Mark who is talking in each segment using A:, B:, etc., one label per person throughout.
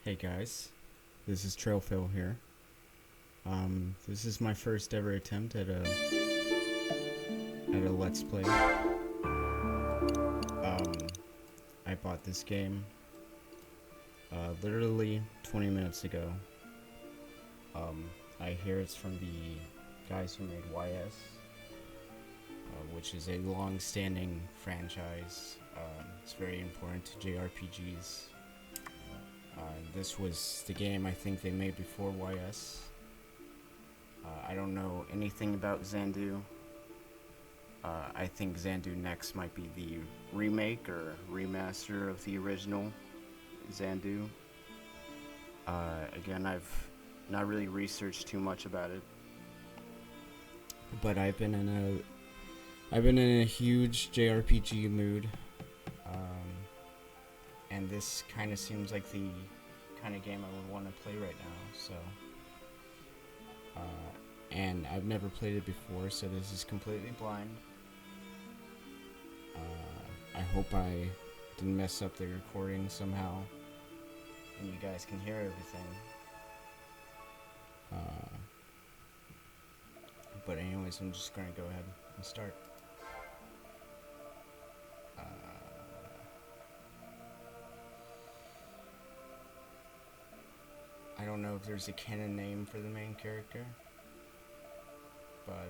A: Hey guys, this is Trailfill here. This is my first ever attempt at a Let's Play. I bought this game literally 20 minutes ago. I hear it's from the guys who made YS, which is a long-standing franchise. It's very important to JRPGs. This was the game I think they made before YS. I don't know anything about Xanadu. I think Xanadu Next might be the remake or remaster of the original Xanadu. Again, I've not really researched too much about it, but I've been in a huge JRPG mood, and this kind of seems like the kind of game I would want to play right now. So, and I've never played it before, so this is completely blind. I hope I didn't mess up the recording somehow, and you guys can hear everything. But anyways, I'm just gonna go ahead and start. I don't know if there's a canon name for the main character, but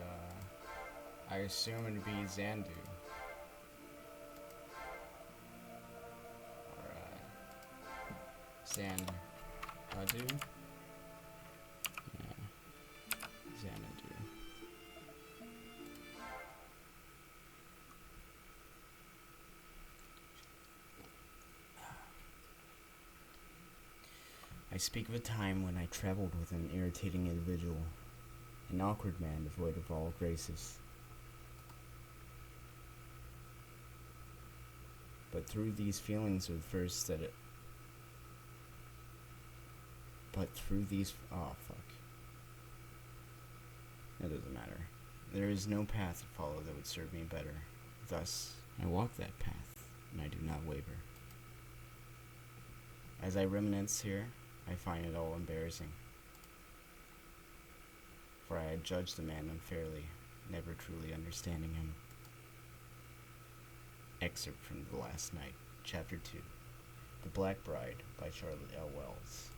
A: I assume it'd be Xanadu. Or Xanadu? Yeah, Xanadu. I speak of a time when I traveled with an irritating individual, an awkward man devoid of all graces. But through these feelings of thirst that it... But through these... Oh, fuck. That doesn't matter. There is no path to follow that would serve me better. Thus, I walk that path, and I do not waver. As I reminisce here, I find it all embarrassing. For I had judged the man unfairly, never truly understanding him. Excerpt from The Last Night, Chapter 2, The Black Bride by Charlotte L. Wells.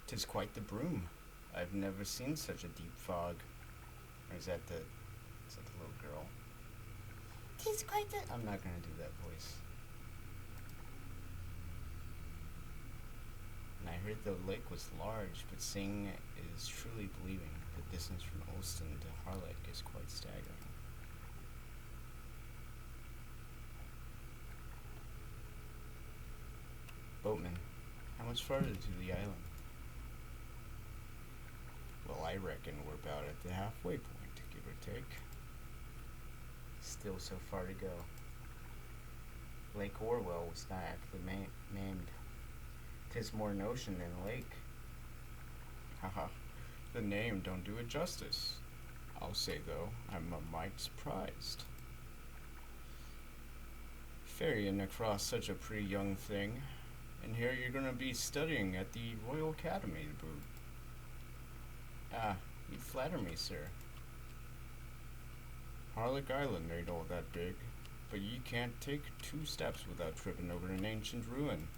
A: "'Tis quite the broom. I've never seen such a deep fog." Or is that the little girl? "'Tis quite the..." I'm not gonna do that voice. "And I heard the lake was large, but seeing is truly believing. The distance from Olston to Harlech is quite staggering." "Boatman, how much farther to the island?" "Well, I reckon we're about at the halfway point, give or take." "Still so far to go." "Lake Orwell was not actually named. 'Tis more an ocean than a lake." "Haha, the name don't do it justice. I'll say, though, I'm a mite surprised. Ferrying across such a pretty young thing, and here you're gonna be studying at the Royal Academy to boot." "Ah, you flatter me, sir. Harlech Island ain't all that big, but ye can't take 2 steps without tripping over an ancient ruin.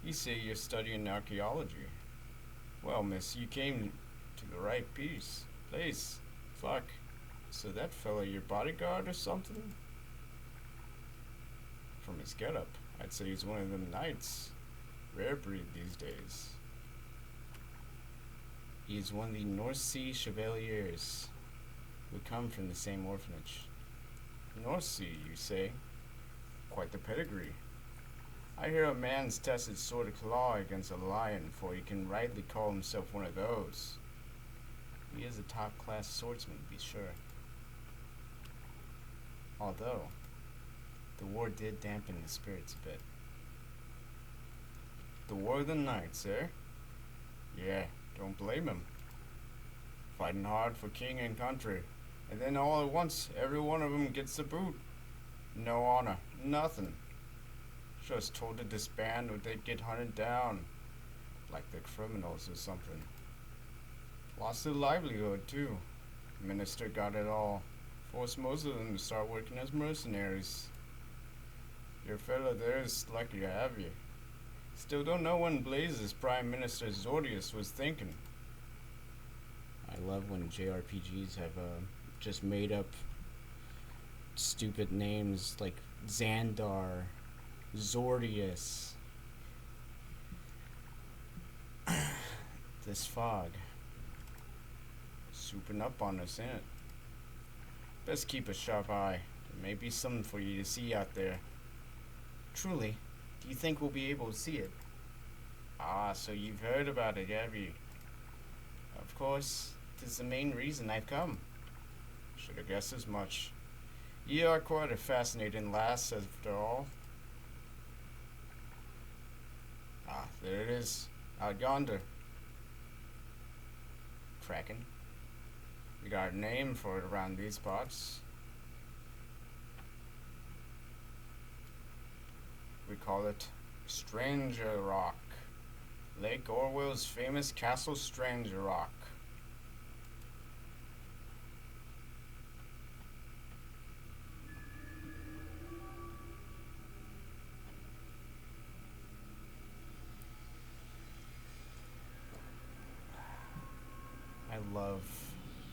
A: You say you're studying archaeology. Well, miss, you came to the right place. Fuck. So that fella your bodyguard or something?" "From his getup, I'd say he's one of them knights. Rare breed these days." "He is one of the North Sea Chevaliers. We come from the same orphanage." "North Sea, you say? Quite the pedigree." I hear a man's tested sword of claw against a lion, for he can rightly call himself one of those. He is a top-class swordsman, to be sure. Although, the war did dampen his spirits a bit. The War of the Knights, eh? Yeah, don't blame him. Fighting hard for king and country, and then all at once, every one of them gets the boot. No honor, nothing. Just told to disband or they'd get hunted down, like the criminals or something. Lost their livelihood, too. Minister got it all. Forced most of them to start working as mercenaries. Your fellow there is lucky to have you. Still don't know when blazes Prime Minister Zordius was thinking. I love when JRPGs have just made up stupid names like Xandar, Zordius. This fog. Souping up on us, ain't it? Best keep a sharp eye. There may be something for you to see out there. Truly, do you think we'll be able to see it? Ah, so you've heard about it, have you? Of course, 'tis the main reason I've come. Should have guessed as much. Ye are quite a fascinating lass, after all. Ah, there it is, out yonder. Kraken. We got a name for it around these parts. We call it Stranger Rock. Lake Orwell's famous Castle Stranger Rock. I love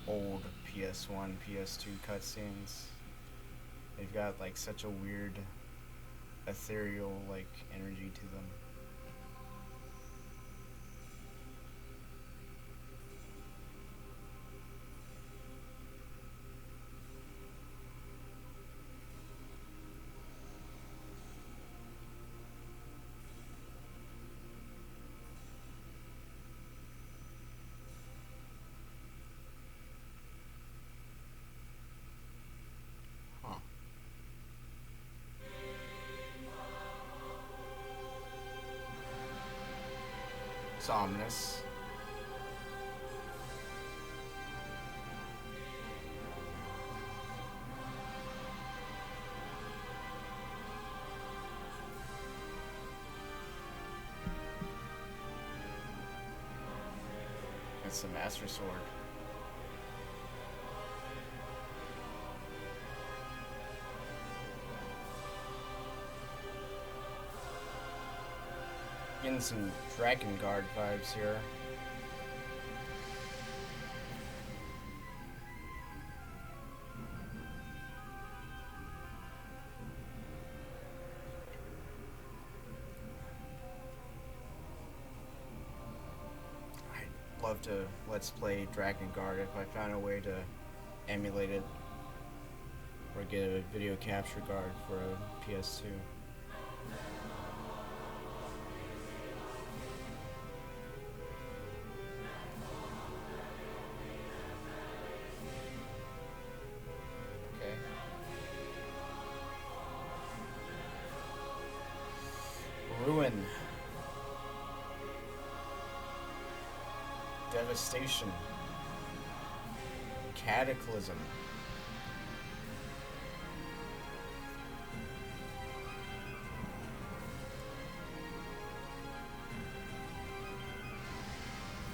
A: old PS1, PS2 cutscenes. They've got like such a weird, ethereal like energy to them. Huh. It's ominous. It's the Master Sword. Getting some Dragon Guard vibes here. I'd love to let's play Dragon Guard if I found a way to emulate it or get a video capture card for a PS2. Okay. Ruin. Devastation. Cataclysm.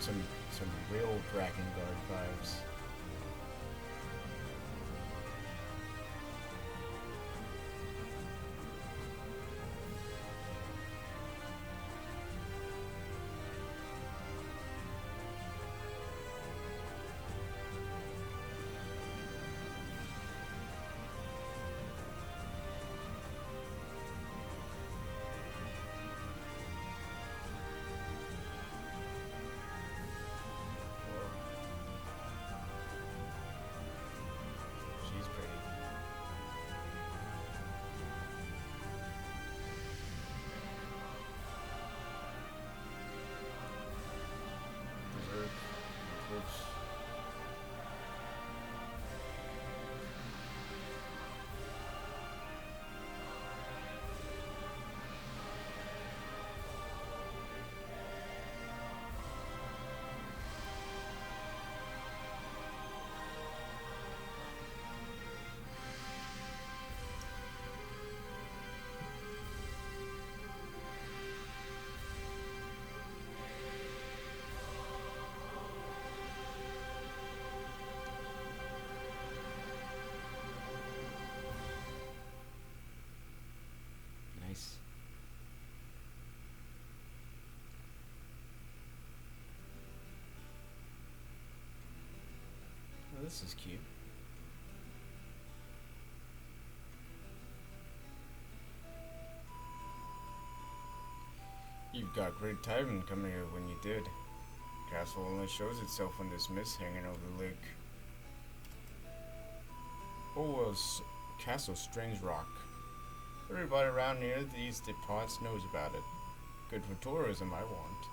A: Some real Dragon Guard vibes. this is cute. You've got great timing coming here when you did. Castle only shows itself when there's mist hanging over the lake. Orwell's Castle Strange Rock. Everybody around near these parts knows about it. Good for tourism, I want.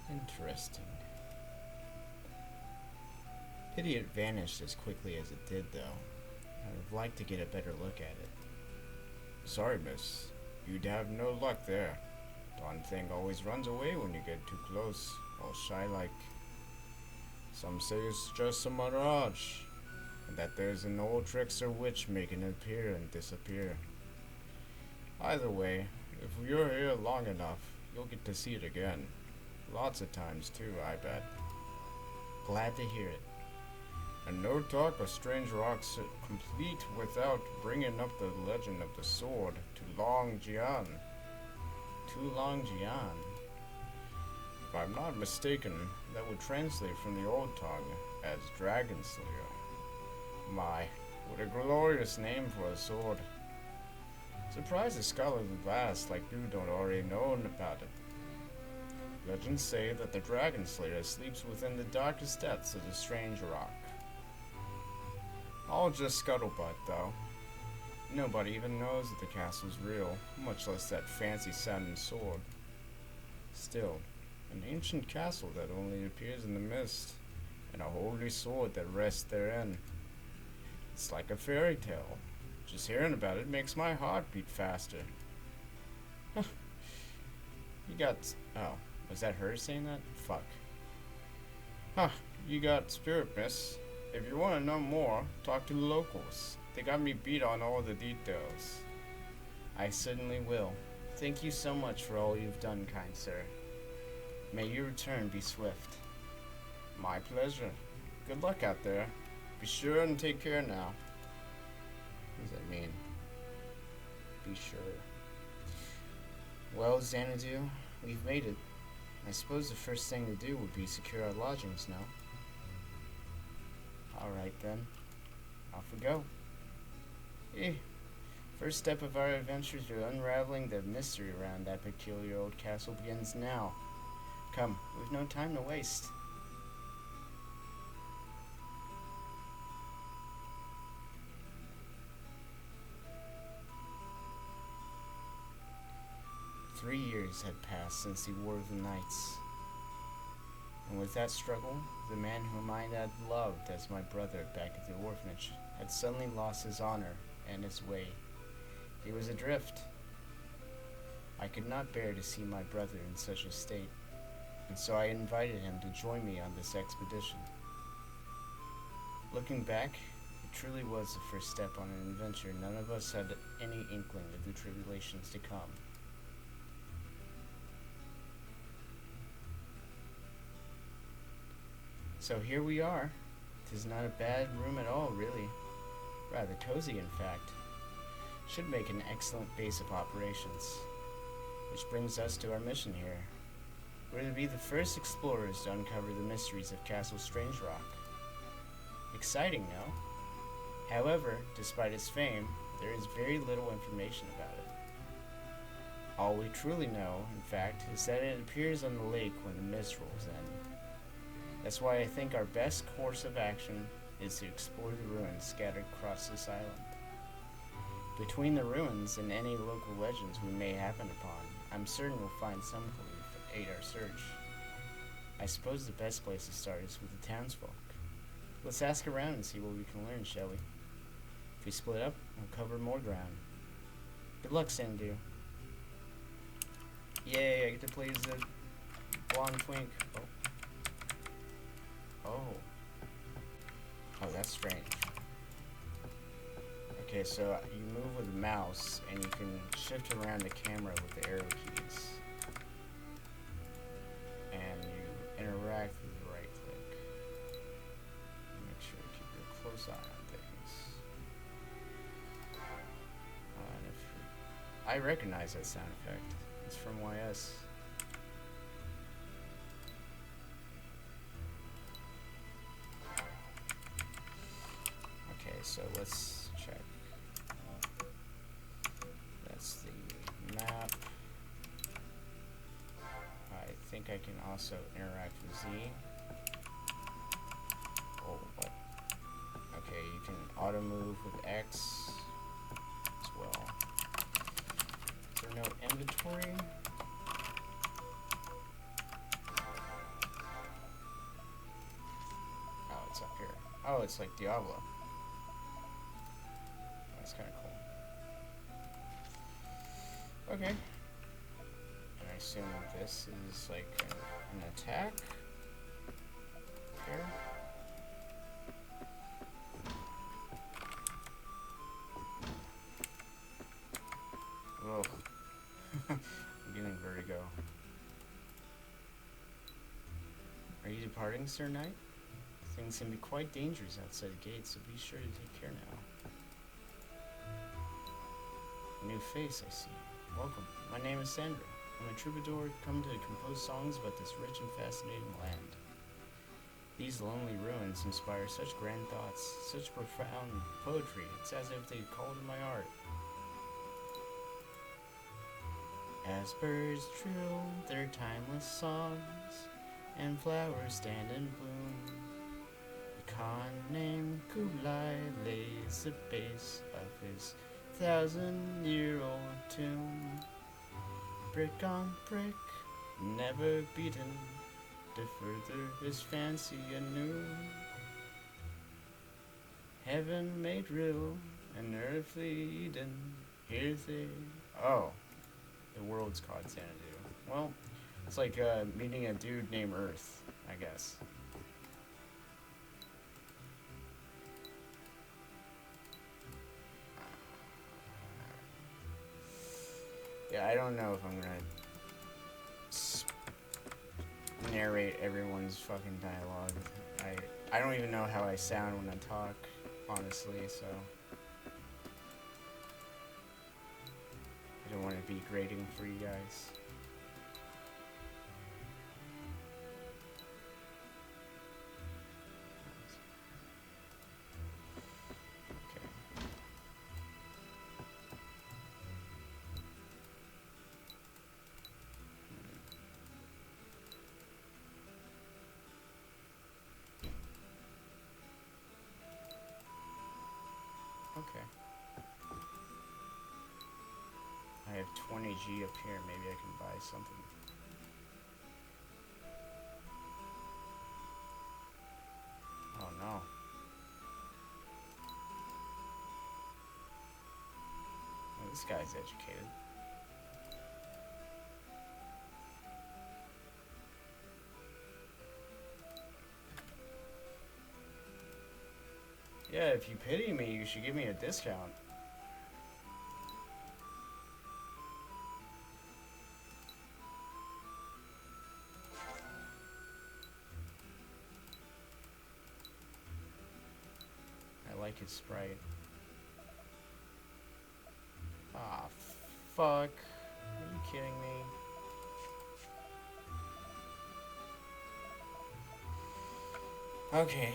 A: Interesting. Pity it vanished as quickly as it did, though. I'd have liked to get a better look at it. Sorry, miss. You'd have no luck there. Darn thing always runs away when you get too close, all shy-like. Some say it's just a mirage, and that there's an old trickster witch making it appear and disappear. Either way, if you're here long enough, you'll get to see it again. Lots of times too, I bet. Glad to hear it. And no talk of strange rocks complete without bringing up the legend of the sword, Tulong Jian. Tulong Jian. If I'm not mistaken, that would translate from the old tongue as Dragon Slayer. My, what a glorious name for a sword. Surprised the scholars vast like you don't already know about it. Legends say that the Dragon Slayer sleeps within the darkest depths of the strange rock. All just scuttlebutt, though. Nobody even knows that the castle's real, much less that fancy-sounding sword. Still, an ancient castle that only appears in the mist, and a holy sword that rests therein. It's like a fairy tale. Just hearing about it makes my heart beat faster. You got... Oh, was that her saying that? Fuck. Huh, you got spirit, miss. If you want to know more, talk to the locals. They got me beat on all the details. I certainly will. Thank you so much for all you've done, kind sir. May your return be swift. My pleasure. Good luck out there. Be sure and take care now. What does that mean? Be sure. Well, Xanadu, we've made it. I suppose the first thing to do would be secure our lodgings now. Alright then. Off we go. First step of our adventure through unraveling the mystery around that peculiar old castle begins now. Come, we've no time to waste. Three years had passed since the War of the Knights. And with that struggle, the man whom I had loved as my brother back at the orphanage had suddenly lost his honor and his way. He was adrift. I could not bear to see my brother in such a state, and so I invited him to join me on this expedition. Looking back, it truly was the first step on an adventure none of us had any inkling of the tribulations to come. So here we are. 'Tis not a bad room at all, really. Rather cozy, in fact. Should make an excellent base of operations. Which brings us to our mission here. We're to be the first explorers to uncover the mysteries of Castle Strange Rock. Exciting, no? However, despite its fame, there is very little information about it. All we truly know, in fact, is that it appears on the lake when the mist rolls in. That's why I think our best course of action is to explore the ruins scattered across this island. Between the ruins and any local legends we may happen upon, I'm certain we'll find some clue to aid our search. I suppose the best place to start is with the townsfolk. Let's ask around and see what we can learn, shall we? If we split up, we'll cover more ground. Good luck, Xanadu. Yay, I get to play as the blonde twink. Oh, that's strange. Okay, so you move with the mouse, and you can shift around the camera with the arrow keys. And you interact with the right click. Make sure to keep a close eye on things. I recognize that sound effect. It's from YS. so let's check. That's the map. I think I can also interact with Z. Oh, what? Okay, you can auto move with X as well. Is there no inventory? Oh, it's up here. Oh, it's like Diablo. That's kind of cool. Okay. And I assume this is like an attack here. Ugh. I'm getting vertigo. Are you departing, Sir Knight? Things can be quite dangerous outside the gates, so be sure to take care now. A new face, I see. Welcome. My name is Sandra. I'm a troubadour come to compose songs about this rich and fascinating land. These lonely ruins inspire such grand thoughts, such profound poetry. It's as if they called to my art. As birds trill their timeless songs, and flowers stand in bloom, the Khan named Kublai lays the base of his 1,000-year-old tomb. Brick on brick, never beaten, to further his fancy anew. Heaven made real, an earthly Eden, here they... Oh, the world's called Xanadu. Well, it's like meeting a dude named Earth, I guess. Yeah, I don't know if I'm gonna narrate everyone's fucking dialogue. I don't even know how I sound when I talk, honestly, so I don't want to be grading for you guys. Okay. I have 20G up here. Maybe I can buy something. Oh no. Oh, this guy's educated. Yeah, if you pity me, you should give me a discount. I like his sprite. Ah, fuck. Are you kidding me? Okay.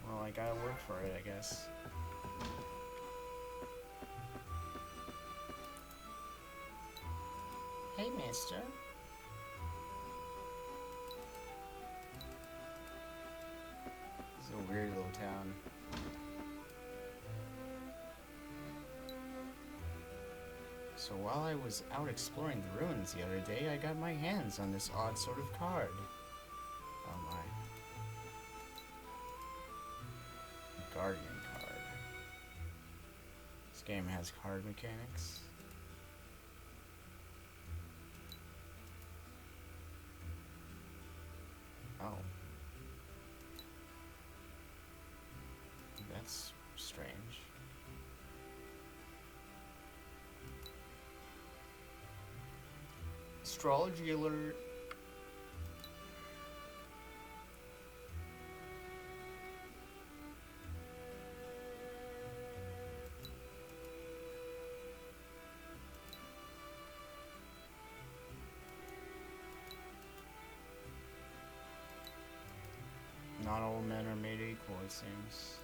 A: Well, I gotta work for it, I guess. Hey, mister. This is a weird little town. So while I was out exploring the ruins the other day, I got my hands on this odd sort of card. Oh my. Guardian card. This game has card mechanics. Oh. That's strange. Astrology alert. Not all men are made equal, it seems.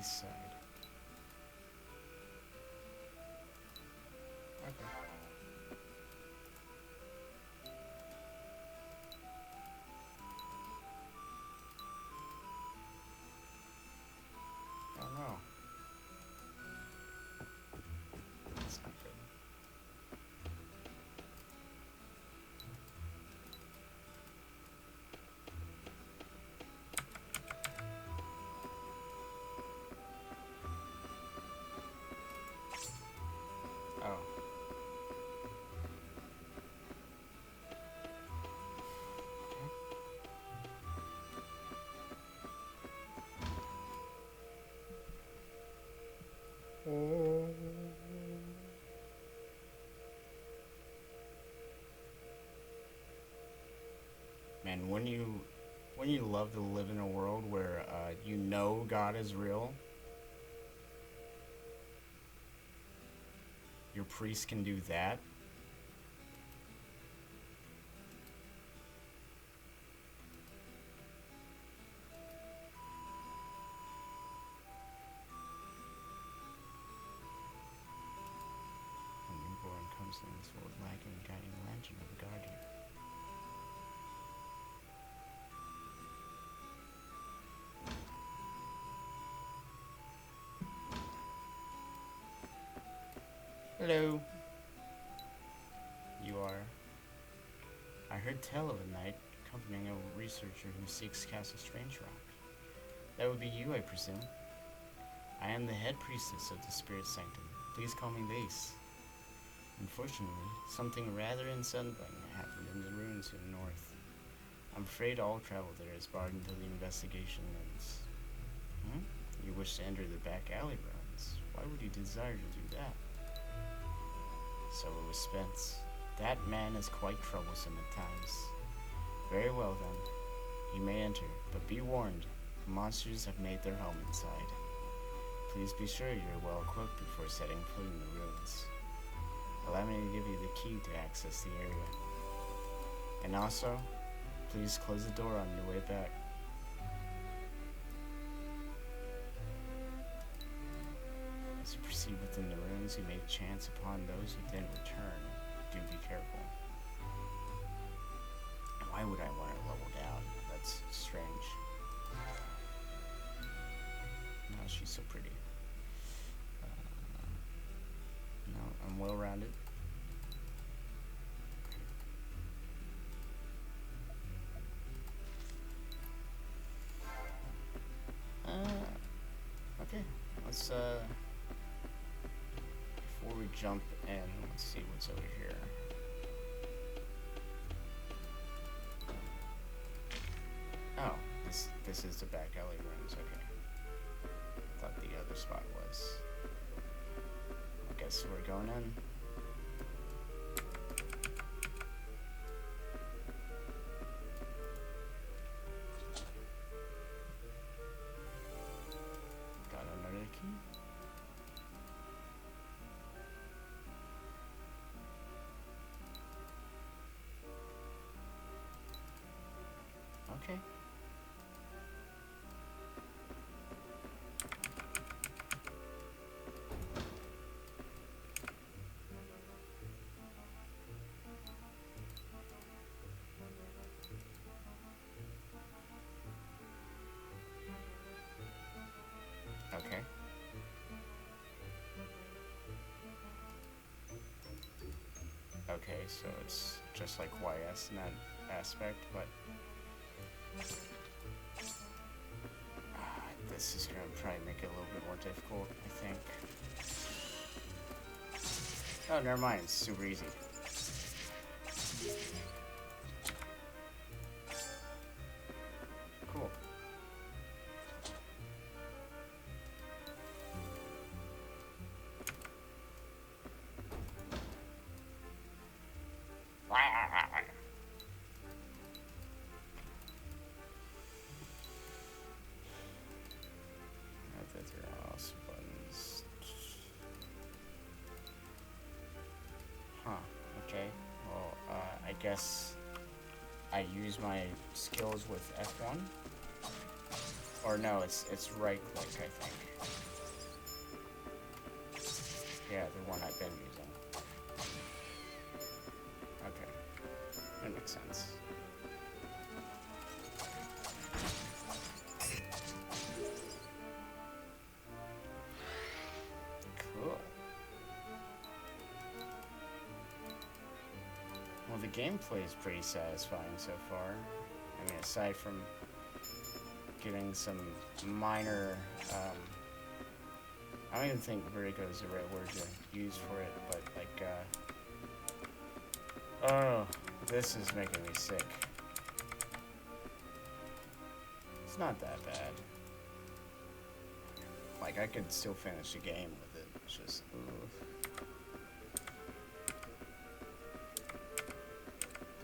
A: east side. Okay. Oh no. That's not good. Oh. Oh. Man, wouldn't you love to live in a world where you know God is real? Your priest can do that. A newborn comes in this world lacking a guiding lantern of a guardian. Hello. You are. I heard tell of a knight accompanying a researcher who seeks Castle Strange Rock. That would be you, I presume. I am the head priestess of the Spirit Sanctum. Please call me Vase. Unfortunately, something rather unsettling happened in the ruins to the north. I'm afraid all travel there is barred until the investigation ends. Hmm? You wish to enter the back alley ruins. Why would you desire to do that? So it was Spence. That man is quite troublesome at times. Very well then. You may enter, but be warned. Monsters have made their home inside. Please be sure you're well equipped before setting foot in the ruins. Allow me to give you the key to access the area. And also, please close the door on your way back. As you proceed within the ruins, you may chance upon those who then return. Do be careful. Why would I want to level down? That's strange. No, she's so pretty. No, I'm well rounded. Okay, let's before we jump in, let's see what's over here. Oh, this is the back alley rooms. Okay, thought the other spot was. I guess we're going in. Got another key. Okay. Okay. Okay, so it's just like YS in that aspect, but this is gonna probably make it a little bit more difficult, I think. Oh, never mind, it's super easy. Cool. Buttons. Huh, okay. Well, I guess I use my skills with F1. Or no, it's right click, I think. Yeah, the one I've been using. Okay, that makes sense. Cool. Well, the gameplay is pretty satisfying so far. I mean, aside from getting some minor, I don't even think vertigo is the right word to use for it, but like, oh, this is making me sick. It's not that bad. Like, I could still finish the game with it. It's just,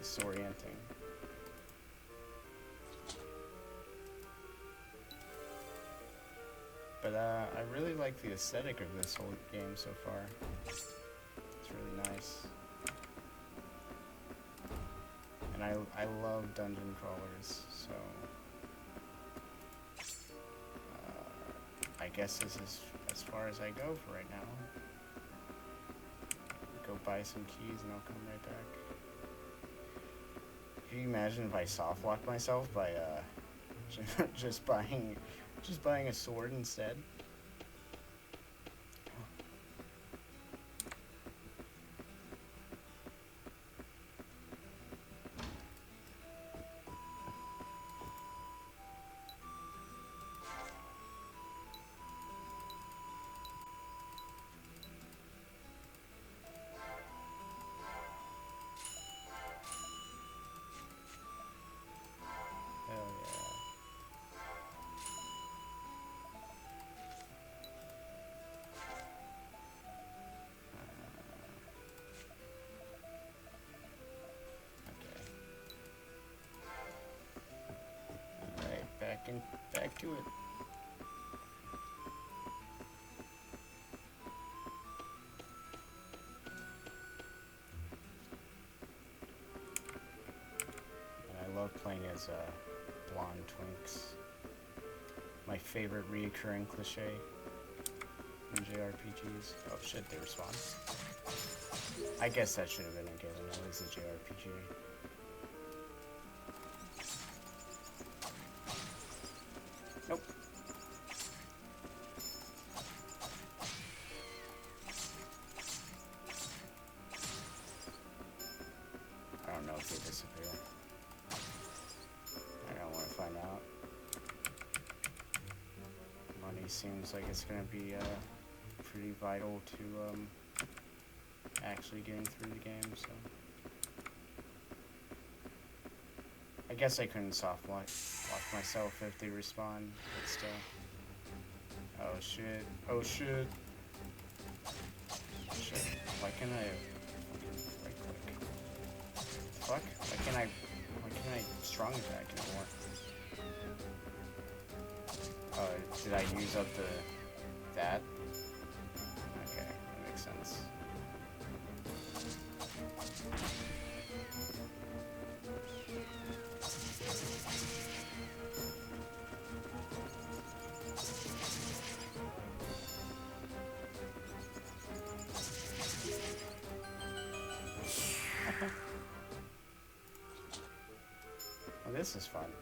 A: disorienting. But I really like the aesthetic of this whole game so far. It's really nice. And I love dungeon crawlers, so I guess this is as far as I go for right now. Go buy some keys and I'll come right back. Can you imagine if I soft lock myself by just buying a sword instead? Hell yeah. Okay. Alright, back to it. And I love playing as blonde twinks. My favorite reoccurring cliche in JRPGs. Oh shit, they respond. I guess that should have been a given. It was a JRPG. Nope. I don't know if they disappear. I don't want to find out. Money seems like it's going to be pretty vital to actually getting through the game, so I guess I couldn't soft lock myself if they respawn, but still. Oh shit. Oh shit. Shit. Why can't I right click? Fuck? Why can't I strong attack anymore? Oh, did I use up that? Okay, that makes sense. Well, this is fun.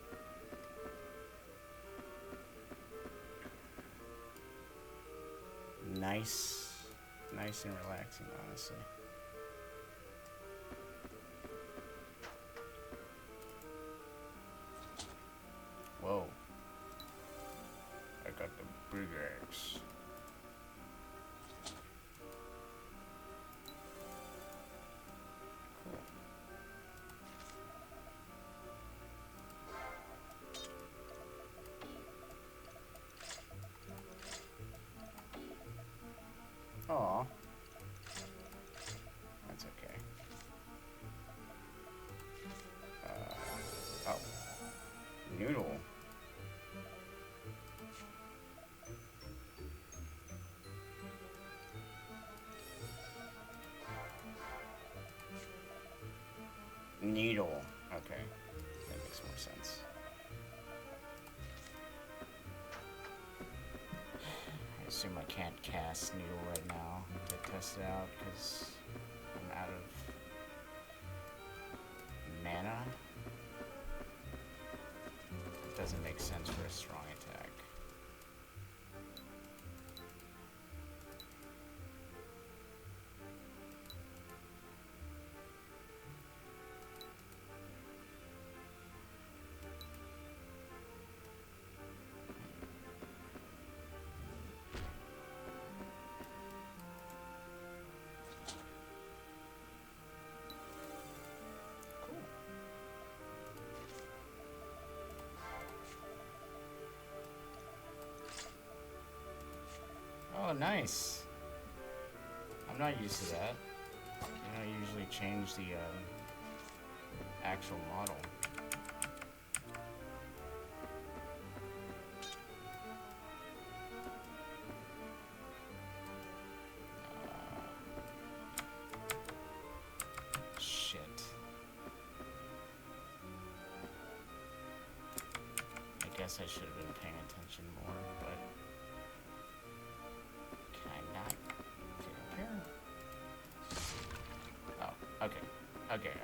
A: Nice and relaxing, honestly. Whoa. I got the big axe. Cool. Aw. That's okay. Oh. Noodle. Needle. Okay. That makes more sense. last needle right now to test it out because I'm out of mana. It doesn't make sense for a strong attack. Oh, nice. I'm not used to that. You don't usually change the actual model. Shit. I guess I should have been paying attention more, but... Can I not get up here? Oh, okay. Okay,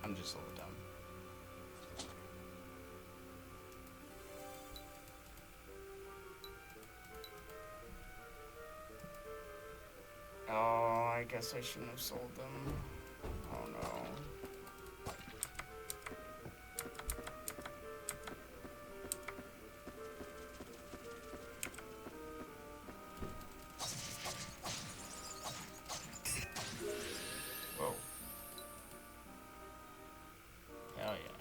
A: I'm just a little dumb. Oh, I guess I shouldn't have sold them. Oh no. Whoa. Hell yeah.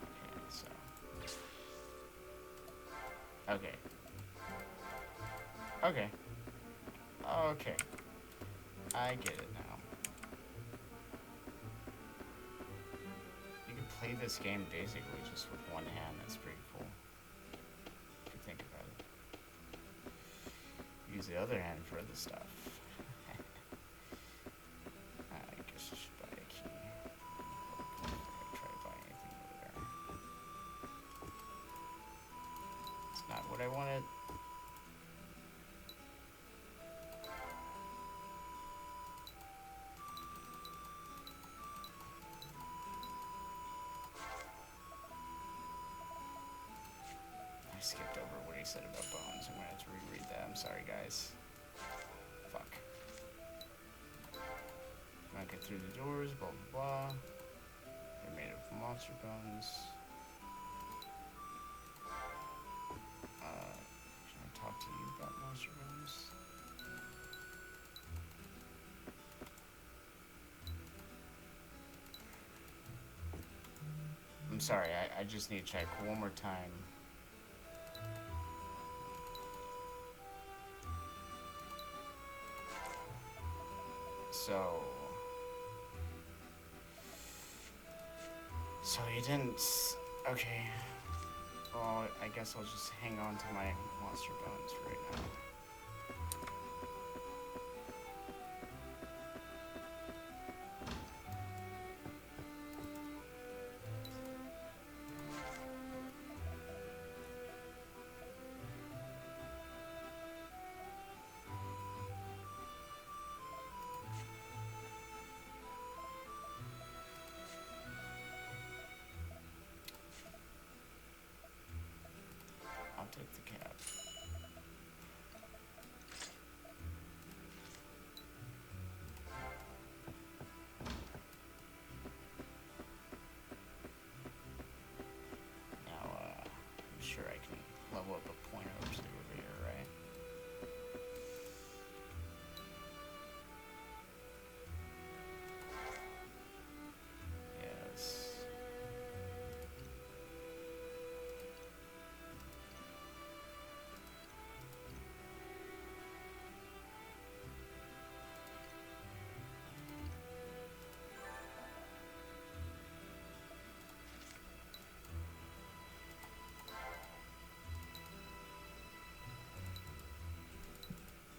A: Okay, so. Okay. Okay. Okay. I get it now. You can play this game basically just with one hand. That's pretty cool. If you think about it. Use the other hand for other stuff. I guess I should buy a key. Before I try to buy anything over there. It's not what I wanted. I skipped over what he said about bones. I'm gonna have to reread that. I'm sorry, guys. Fuck. Not get through the doors, blah blah blah. They're made of monster bones. Can I talk to you about monster bones? I'm sorry, I just need to check one more time. So you didn't... Okay. Well, I guess I'll just hang on to my monster bones for right now. I'll take the cab. Now, I'm sure I can level up a point over here, right? Yes.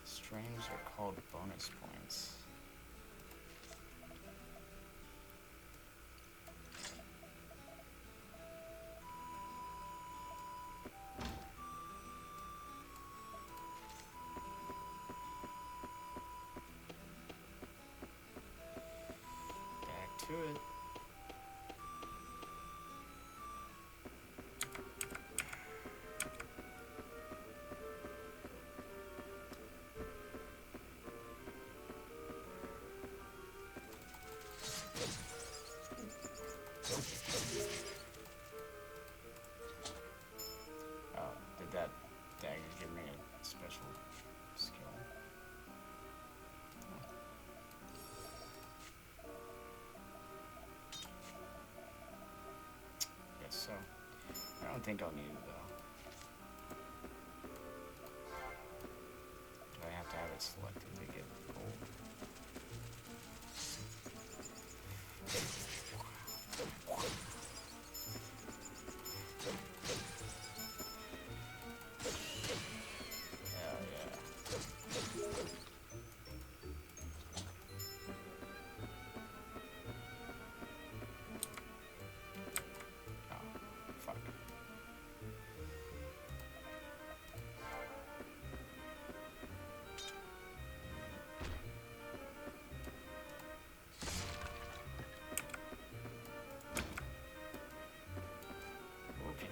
A: Streams are called bonus points. to it. Oh, did that dagger give me a special skill? Oh. Guess so. I don't think I'll need it though. Do I have to have it selected to get gold? Hell yeah. Oh, fuck. Okay.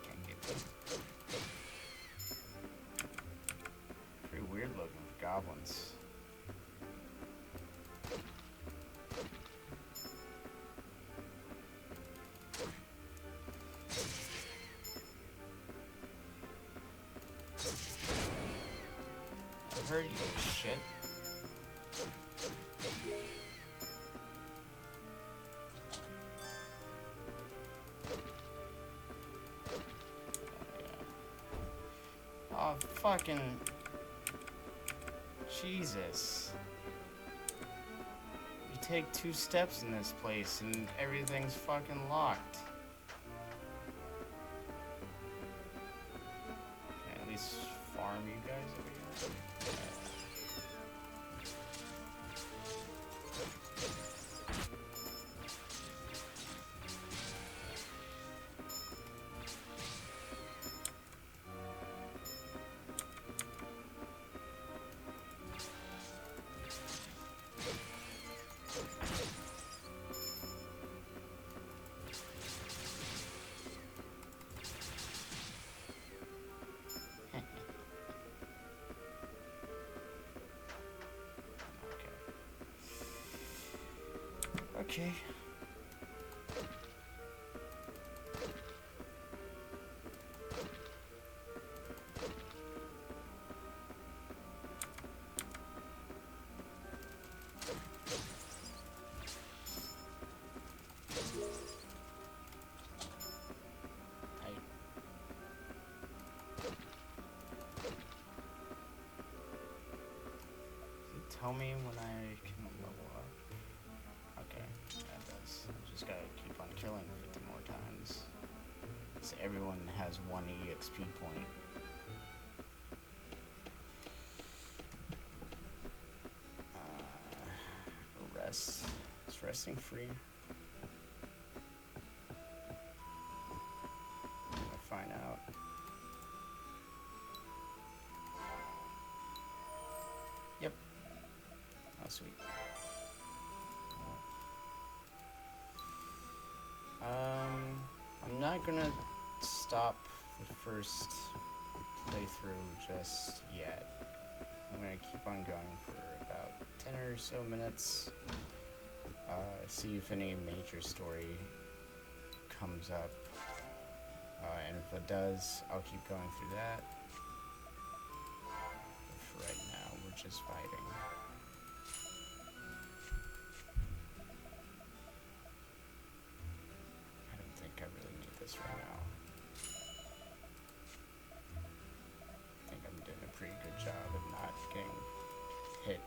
A: Can't get them. Pretty weird looking goblins. I heard you shit. Oh, fucking Jesus. You take 2 steps in this place and everything's fucking locked. Can I at least farm you guys over here? Okay. Tell me when I can level up. Okay, that does. I just gotta keep on killing 50 more times. So everyone has 1 EXP point. Rest. Is resting free? I'll find out. Yep. Oh, sweet. I'm not gonna stop the first playthrough just yet. I'm gonna keep on going for about 10 or so minutes. See if any major story comes up. And if it does, I'll keep going through that. But for right now, we're just fighting. I don't think I really need this right now. I think I'm doing a pretty good job of not getting hit.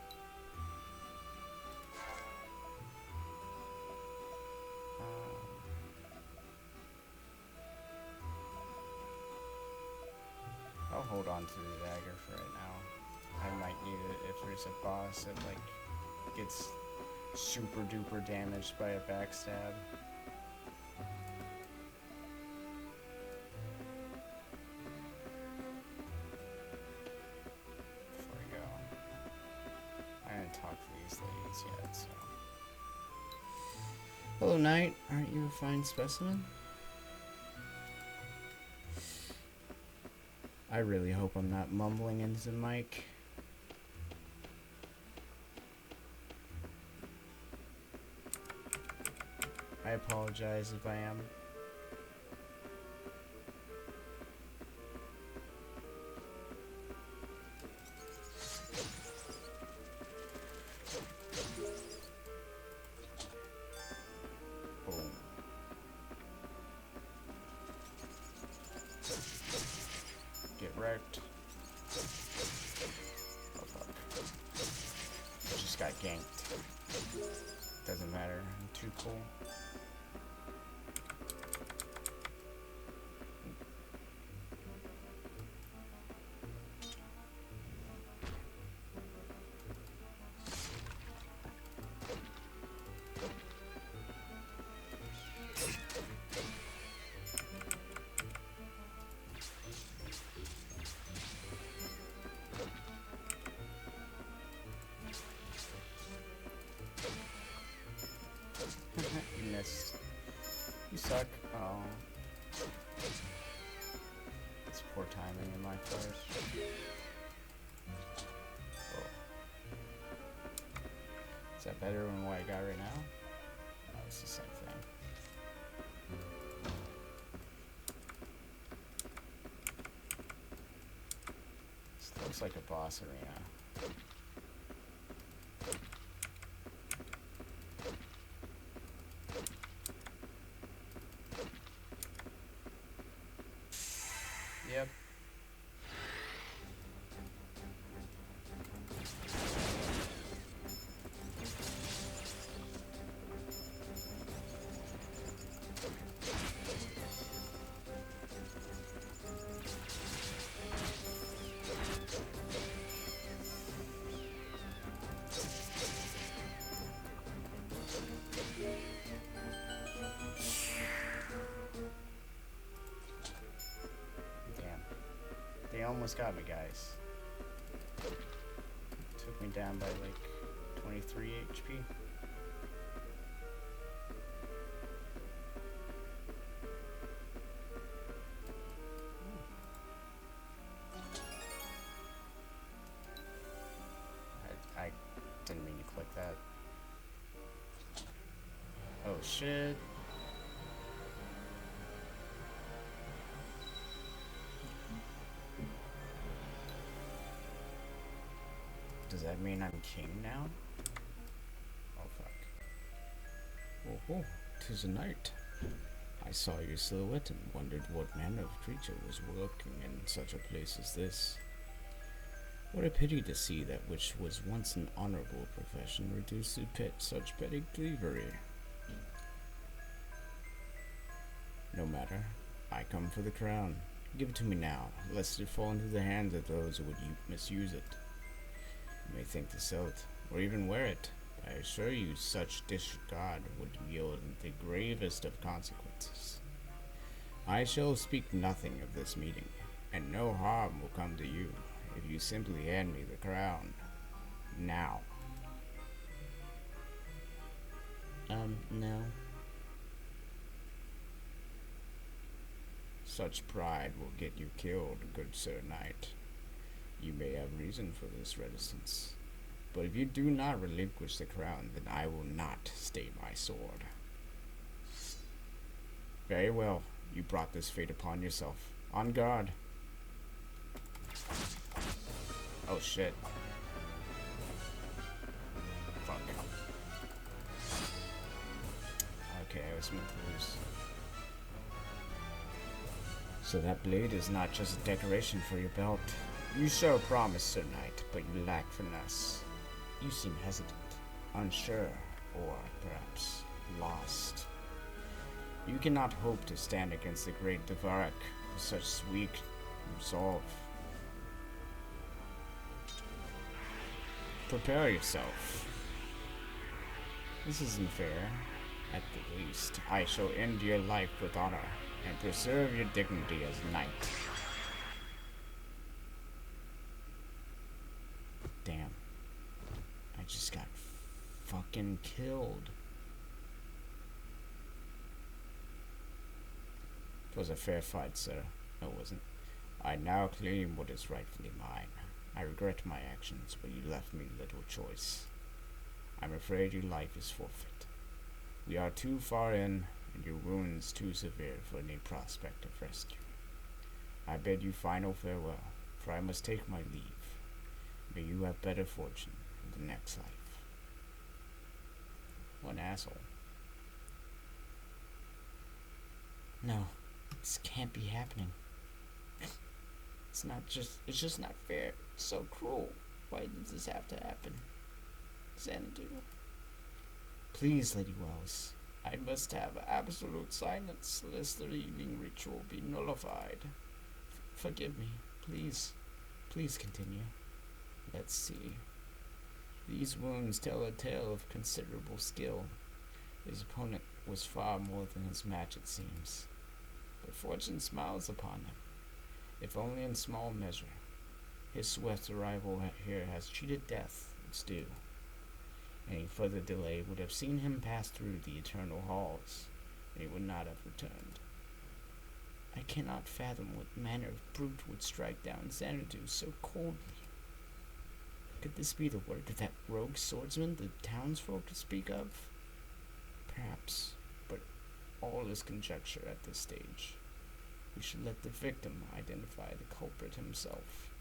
A: I'll hold on to the dagger for right now. I might need it if there's a boss that like gets super duper damaged by a backstab. Before I go, I'm gonna talk Hello, Knight. Aren't you a fine specimen? I really hope I'm not mumbling into the mic. I apologize if I am. Boom. Get wrecked. Oh fuck. I just got ganked. Doesn't matter. I'm too cool. You missed. You suck. Oh. It's poor timing in my part. Oh. Is that better than what I got right now? No, it's the same thing. This looks like a boss arena. Yep. They almost got me, guys. Took me down by like 23 HP. I didn't mean to click that. Oh shit. Does that mean I'm king now? Oh fuck.
B: Oh, 'tis a knight. I saw your silhouette and wondered what manner of creature was working in such a place as this. What a pity to see that which was once an honorable profession reduced to such petty thievery. No matter. I come for the crown. Give it to me now, lest it fall into the hands of those who would misuse it. You may think to sell it, or even wear it. I assure you such disregard would yield the gravest of consequences. I shall speak nothing of this meeting, and no harm will come to you if you simply hand me the crown. Now.
A: No.
B: Such pride will get you killed, good Sir Knight. You may have reason for this reticence, but if you do not relinquish the crown, then I will not stay my sword. Very well, you brought this fate upon yourself. On guard. Oh shit. Fuck. Okay, I was meant to lose. So that blade is not just a decoration for your belt. You show promise, Sir Knight, but you lack finesse. You seem hesitant, unsure, or perhaps lost. You cannot hope to stand against the great Devarak with such weak resolve. Prepare yourself. This isn't fair. At the least, I shall end your life with honor and preserve your dignity as a knight. Damn. I just got fucking killed. 'Twas a fair fight, sir. No, it wasn't. I now claim what is rightfully mine. I regret my actions, but you left me little choice. I'm afraid your life is forfeit. We are too far in, and your wounds too severe for any prospect of rescue. I bid you final farewell, for I must take my leave. May you have better fortune in the next life. What an asshole.
A: No, this can't be happening. It's just not fair. It's so cruel. Why did this have to happen? Xanadu. Please, Lady Wells, I must have absolute silence, lest the evening ritual be nullified. Forgive me, please. Please continue. Let's see. These wounds tell a tale of considerable skill. His opponent was far more than his match, it seems. But fortune smiles upon him, if only in small measure. His swift arrival here has cheated death its due. Any further delay would have seen him pass through the eternal halls, and he would not have returned. I cannot fathom what manner of brute would strike down Xanadu so coldly. Could this be the work of that rogue swordsman the townsfolk speak of? Perhaps, but all is conjecture at this stage. We should let the victim identify the culprit himself.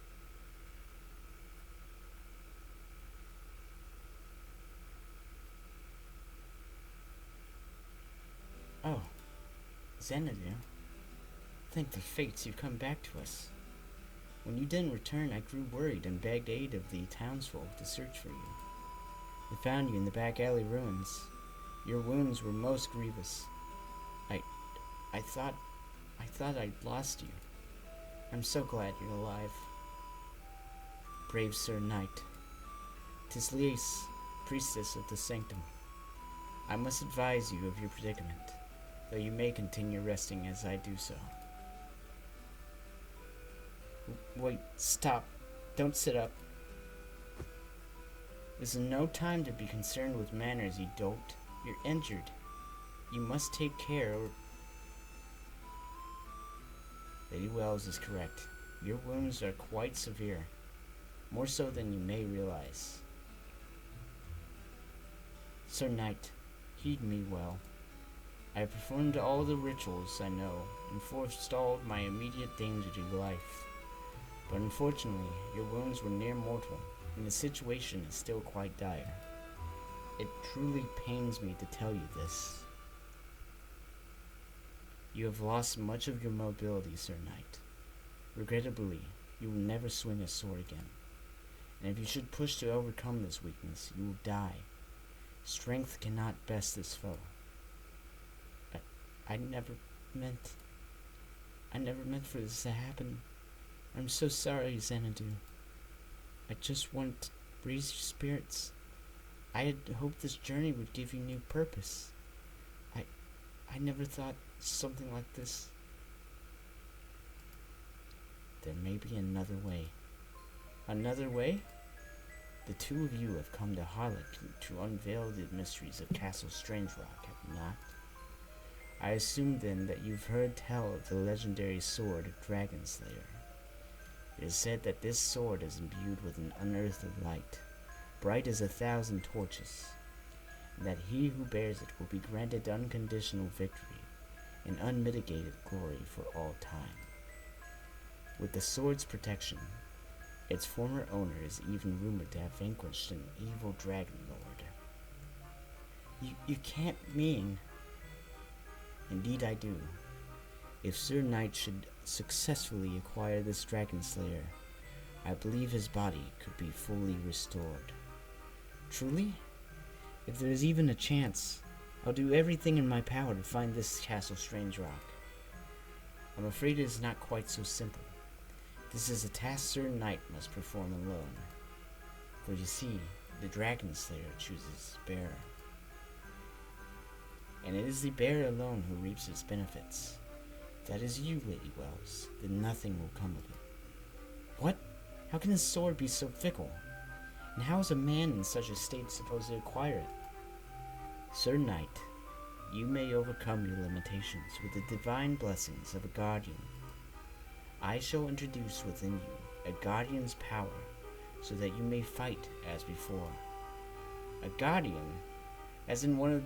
A: Oh, Xanadu. Thank the fates you've come back to us. When you didn't return, I grew worried and begged aid of the townsfolk to search for you. We found you in the back alley ruins. Your wounds were most grievous. I thought I'd lost you. I'm so glad you're alive. Brave Sir Knight. 'Tis Lies, priestess of the sanctum. I must advise you of your predicament, though you may continue resting as I do so. Wait, stop. Don't sit up. This is no time to be concerned with manners, you dolt. You're injured. You must take care or... Lady Wells is correct. Your wounds are quite severe. More so than you may realize. Sir Knight, heed me well. I have performed all the rituals I know and forestalled my immediate danger to your life. But unfortunately, your wounds were near mortal, and the situation is still quite dire. It truly pains me to tell you this. You have lost much of your mobility, Sir Knight. Regrettably, you will never swing a sword again. And if you should push to overcome this weakness, you will die. Strength cannot best this foe. I never meant for this to happen. I'm so sorry, Xanadu. I just want to raise your spirits. I had hoped this journey would give you new purpose. I never thought something like this. There may be another way. Another way? The two of you have come to Harlech to unveil the mysteries of Castle Strangerock, have you not? I assume then that you've heard tell of the legendary sword of Dragon Slayer. It is said that this sword is imbued with an unearthly light, bright as 1,000 torches, and that he who bears it will be granted unconditional victory and unmitigated glory for all time. With the sword's protection, its former owner is even rumored to have vanquished an evil dragon lord. You can't mean... Indeed I do. If Sir Knight should successfully acquire this Dragon Slayer, I believe his body could be fully restored. Truly? If there is even a chance, I'll do everything in my power to find this Castle Strangerock. I'm afraid it is not quite so simple. This is a task Sir Knight must perform alone. For you see, the Dragon Slayer chooses his bearer. And it is the bearer alone who reaps its benefits. If that is you, Lady Wells, then nothing will come of it. What? How can this sword be so fickle? And how is a man in such a state supposed to acquire it? Sir Knight, you may overcome your limitations with the divine blessings of a guardian. I shall introduce within you a guardian's power so that you may fight as before. A guardian, as in one of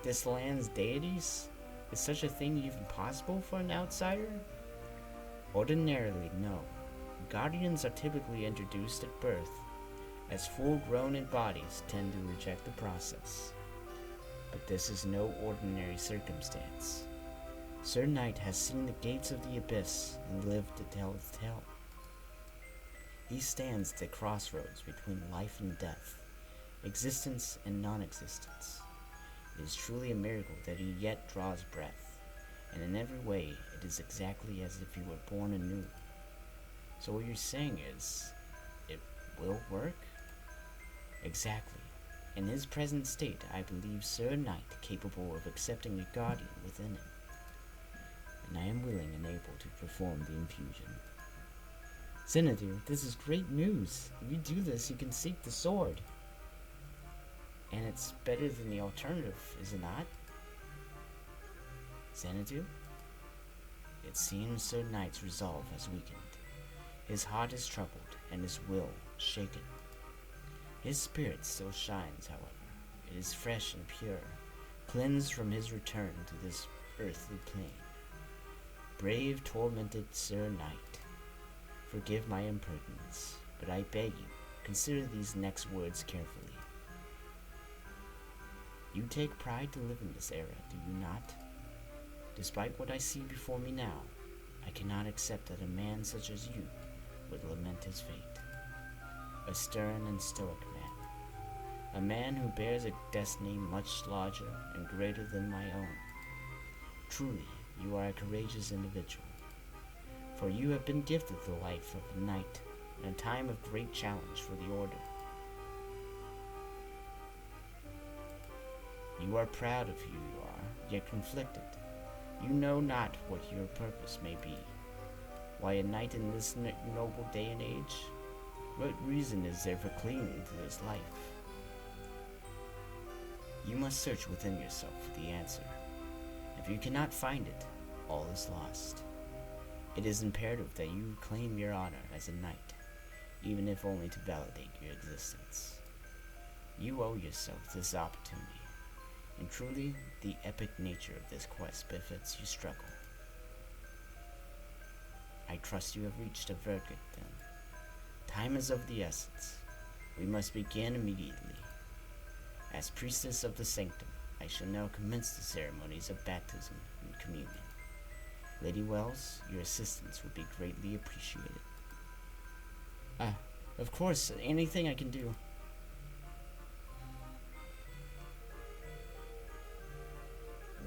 A: this land's deities? Is such a thing even possible for an outsider? Ordinarily, no. Guardians are typically introduced at birth, as full-grown bodies tend to reject the process. But this is no ordinary circumstance. Sir Knight has seen the gates of the abyss and lived to tell its tale. He stands at the crossroads between life and death, existence and non-existence. It is truly a miracle that he yet draws breath, and in every way it is exactly as if he were born anew. So what you're saying is, it will work? Exactly. In his present state, I believe Sir Knight capable of accepting a guardian within him, and I am willing and able to perform the infusion. Xanadu, this is great news. If you do this, you can seek the sword. And it's better than the alternative, is it not? Xanadu? It seems Sir Knight's resolve has weakened. His heart is troubled, and his will shaken. His spirit still shines, however. It is fresh and pure, cleansed from his return to this earthly plane. Brave, tormented Sir Knight, forgive my impertinence, but I beg you, consider these next words carefully. You take pride to live in this era, do you not? Despite what I see before me now, I cannot accept that a man such as you would lament his fate. A stern and stoic man. A man who bears a destiny much larger and greater than my own. Truly, you are a courageous individual, for you have been gifted the life of a knight in a time of great challenge for the order. You are proud of who you are, yet conflicted. You know not what your purpose may be. Why a knight in this noble day and age? What reason is there for clinging to this life? You must search within yourself for the answer. If you cannot find it, all is lost. It is imperative that you claim your honor as a knight, even if only to validate your existence. You owe yourself this opportunity. And truly, the epic nature of this quest befits your struggle. I trust you have reached a verdict, then. Time is of the essence. We must begin immediately. As priestess of the sanctum, I shall now commence the ceremonies of baptism and communion. Lady Wells, your assistance would be greatly appreciated. Of course, anything I can do.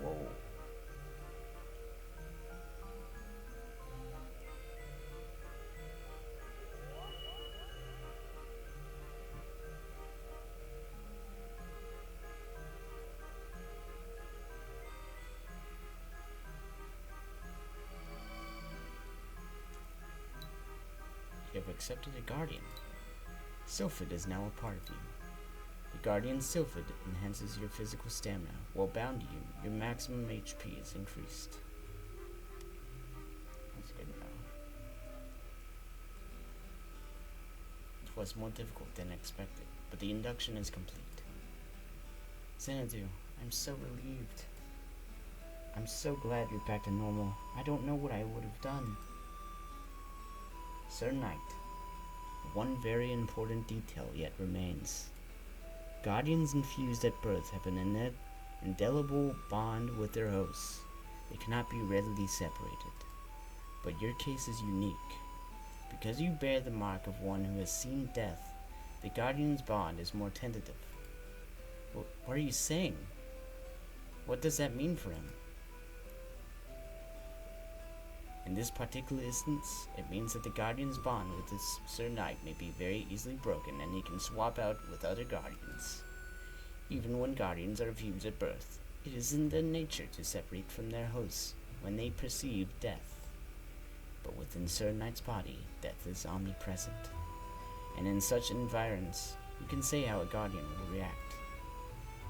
A: Whoa. You have accepted a guardian. Sylphid is now a part of you. The guardian Sylphid enhances your physical stamina. While bound to you, your maximum HP is increased. That's good to know. It was more difficult than expected, but the induction is complete. Xanadu, I'm so relieved. I'm so glad you're back to normal. I don't know what I would have done. Sir Knight, one very important detail yet remains. Guardians infused at birth have an indelible bond with their hosts. They cannot be readily separated. But your case is unique. Because you bear the mark of one who has seen death, the Guardian's bond is more tentative. What are you saying? What does that mean for him? In this particular instance, it means that the Guardian's bond with this Sir Knight may be very easily broken, and he can swap out with other Guardians. Even when Guardians are fused at birth, it is in their nature to separate from their hosts when they perceive death. But within Sir Knight's body, death is omnipresent. And in such environs, who can say how a Guardian will react?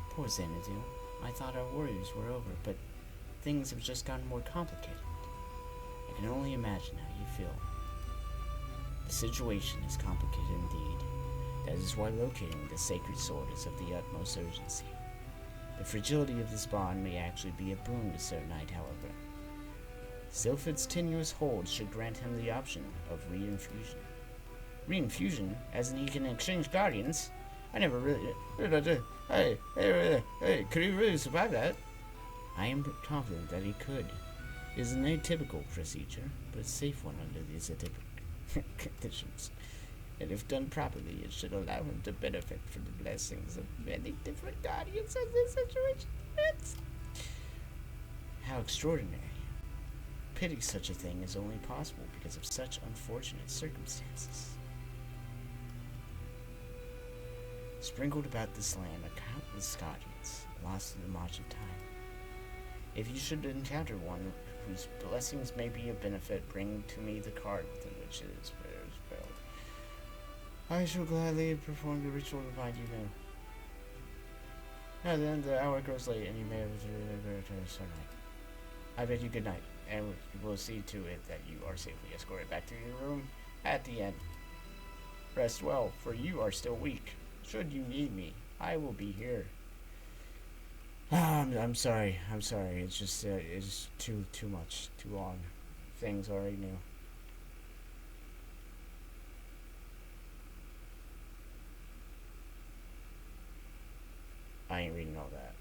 A: Poor Xanadu, I thought our worries were over, but things have just gotten more complicated. I can only imagine how you feel. The situation is complicated indeed. That is why locating the sacred sword is of the utmost urgency. The fragility of this bond may actually be a boon to Sir Knight, however. Sylphid's tenuous hold should grant him the option of reinfusion. Reinfusion? As in he can exchange guardians? I never really... Hey, could he really survive that? I am confident that he could. It is an atypical procedure, but a safe one under these atypical conditions. And if done properly, it should allow him to benefit from the blessings of many different guardians as this situation fits. How extraordinary. Pity such a thing is only possible because of such unfortunate circumstances. Sprinkled about this land are countless guardians, lost in the march of time. If you should encounter one whose blessings may be of benefit, bring to me the card within which it is spelled. I shall gladly perform the ritual to find you new. Now then, the hour grows late, and you may have to return to night. I bid you good night, and we'll see to it that you are safely escorted back to your room at the end. Rest well, for you are still weak. Should you need me, I will be here. I'm sorry. It's just it's too much, too long. Things already new. I ain't reading all that.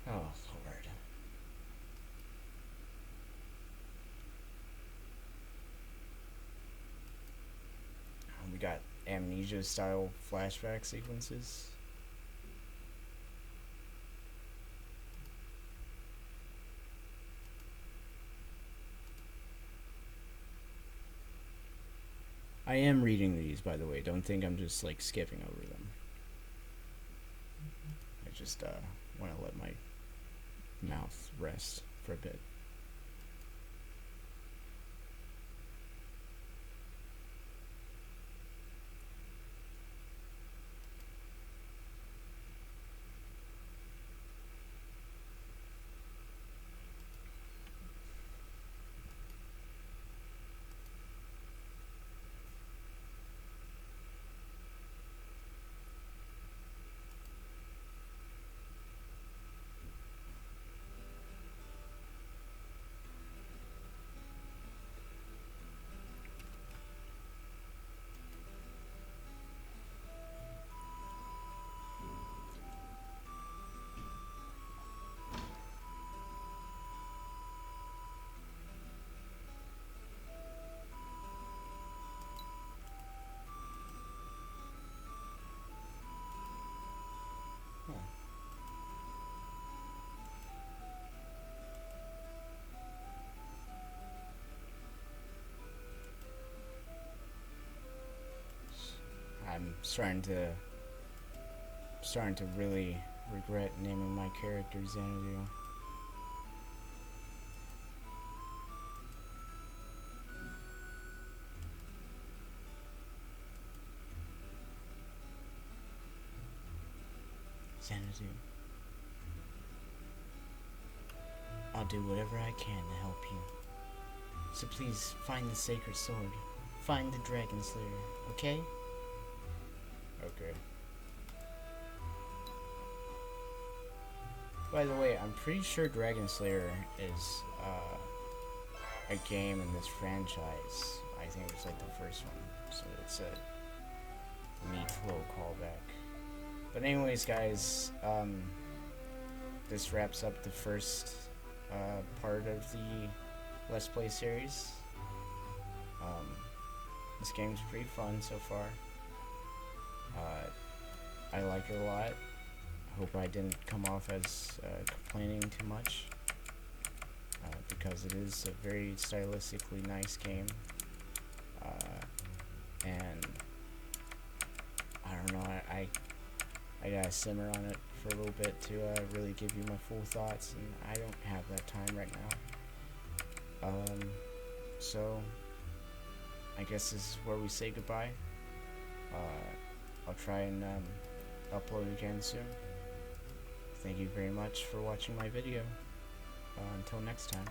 A: Oh, Lord. We got amnesia-style flashback sequences. I am reading these, by the way. Don't think I'm just, like, skipping over them. I just, want to let my mouth rest for a bit. I'm starting to really regret naming my character Xanadu. Xanadu. I'll do whatever I can to help you. So please find the sacred sword. Find the dragon slayer, okay? Okay. By the way, I'm pretty sure Dragon Slayer is a game in this franchise. I think it was like the first one, so it's a neat little callback. But anyways, guys, this wraps up the first part of the Let's Play series. This game's pretty fun so far. I like it a lot. I hope I didn't come off as complaining too much, because it is a very stylistically nice game, and I don't know, I gotta simmer on it for a little bit to really give you my full thoughts, and I don't have that time right now. So I guess this is where we say goodbye. I'll try and upload again soon. Thank you very much for watching my video. Until next time.